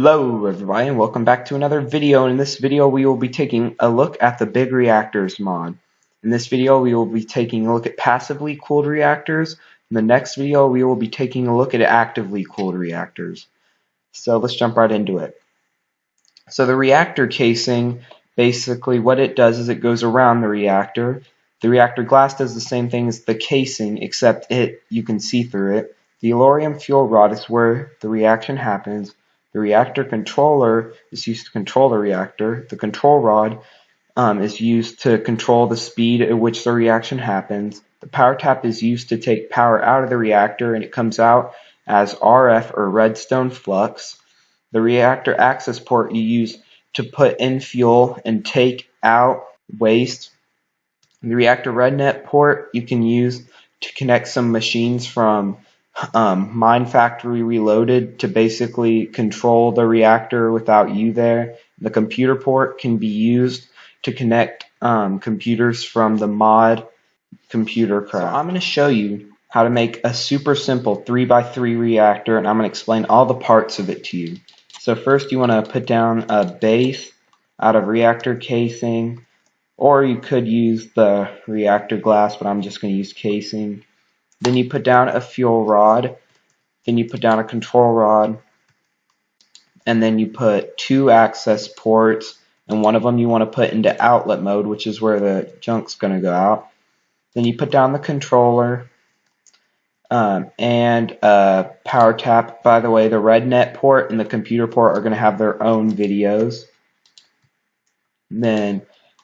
Hello everybody and welcome back to another video. In this video we will be taking a look at the big reactors mod. In this video we will be taking a look at passively cooled reactors. In the next video we will be taking a look at actively cooled reactors. So let's jump right into it. So the reactor casing, basically what it does is it goes around the reactor. The reactor glass does the same thing as the casing, except you can see through it. The Elorium fuel rod is where the reaction happens. The reactor controller is used to control the reactor. The control rod is used to control the speed at which the reaction happens. The power tap is used to take power out of the reactor, and it comes out as RF or redstone flux. The reactor access port you use to put in fuel and take out waste. The reactor rednet port you can use to connect some machines from Mine Factory Reloaded to basically control the reactor without you there. The computer port can be used to connect computers from the mod computer craft. So I'm going to show you how to make a super simple 3x3 reactor, and I'm going to explain all the parts of it to you. So first you want to put down a base out of reactor casing, or you could use the reactor glass, but I'm just going to use casing. Then you put down a fuel rod, then you put down a control rod, and then you put two access ports, and one of them you want to put into outlet mode, which is where the junk's going to go out. Then you put down the controller and a power tap. By the way, the rednet port and the computer port are going to have their own videos. And then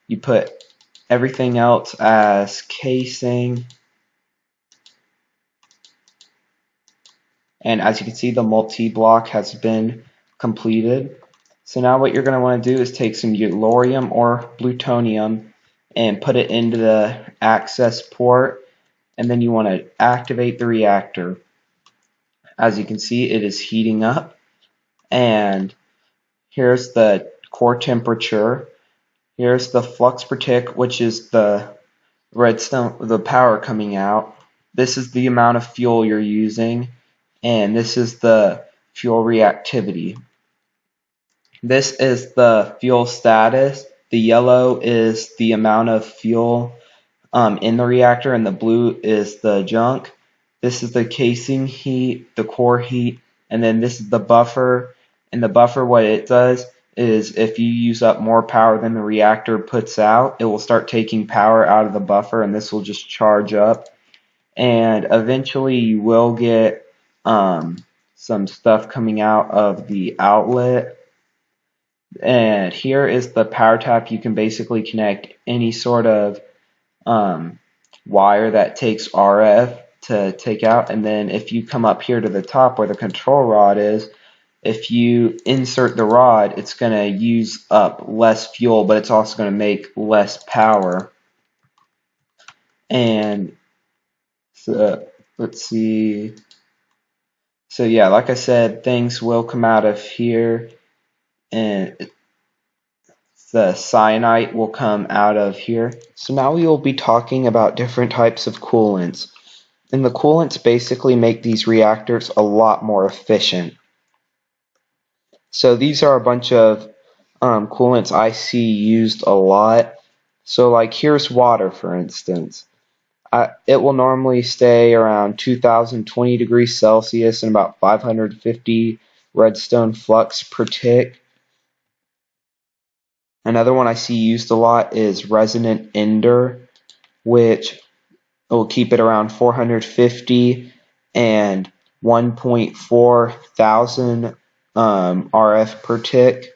you put everything else as casing. And as you can see, the multi-block has been completed. So now what you're going to want to do is take some Elorium or plutonium and put it into the access port, and then you want to activate the reactor. As you can see, it is heating up, and here's the core temperature. Here's the flux per tick, which is the redstone, the power coming out. This is the amount of fuel you're using, and this is the fuel reactivity. This is the fuel status. The yellow is the amount of fuel in the reactor, and the blue is the junk. This is the casing heat, the core heat, and then this is the buffer. And the buffer, what it does is if you use up more power than the reactor puts out, it will start taking power out of the buffer, and this will just charge up. And eventually you will get some stuff coming out of the outlet. And here is the power tap. You can basically connect any sort of wire that takes RF to take out. And then if you come up here to the top where the control rod is, if you insert the rod, it's going to use up less fuel, but it's also going to make less power. And so let's see. So yeah, like I said, things will come out of here, and the cyanide will come out of here. So now we will be talking about different types of coolants. And the coolants basically make these reactors a lot more efficient. So these are a bunch of coolants I see used a lot. So like here's water, for instance. It will normally stay around 2020 degrees Celsius and about 550 redstone flux per tick. Another one I see used a lot is resonant ender, which will keep it around 450 and 1.4 thousand RF per tick.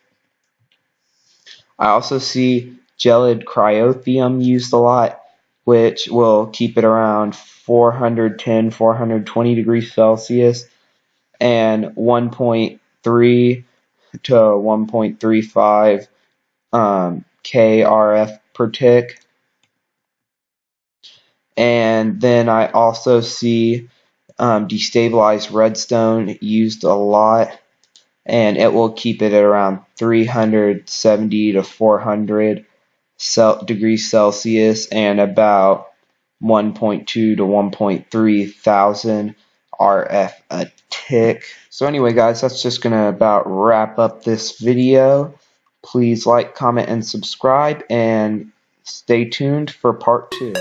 I also see gelid cryothium used a lot, which will keep it around 410, 420 degrees Celsius and 1.3 to 1.35 KRF per tick. And then I also see destabilized redstone used a lot, and it will keep it at around 370 to 400 degrees Celsius and about 1.2 to 1.3 thousand RF a tick. So anyway, guys, that's just gonna about wrap up this video. Please like, comment, and subscribe, and stay tuned for part 2.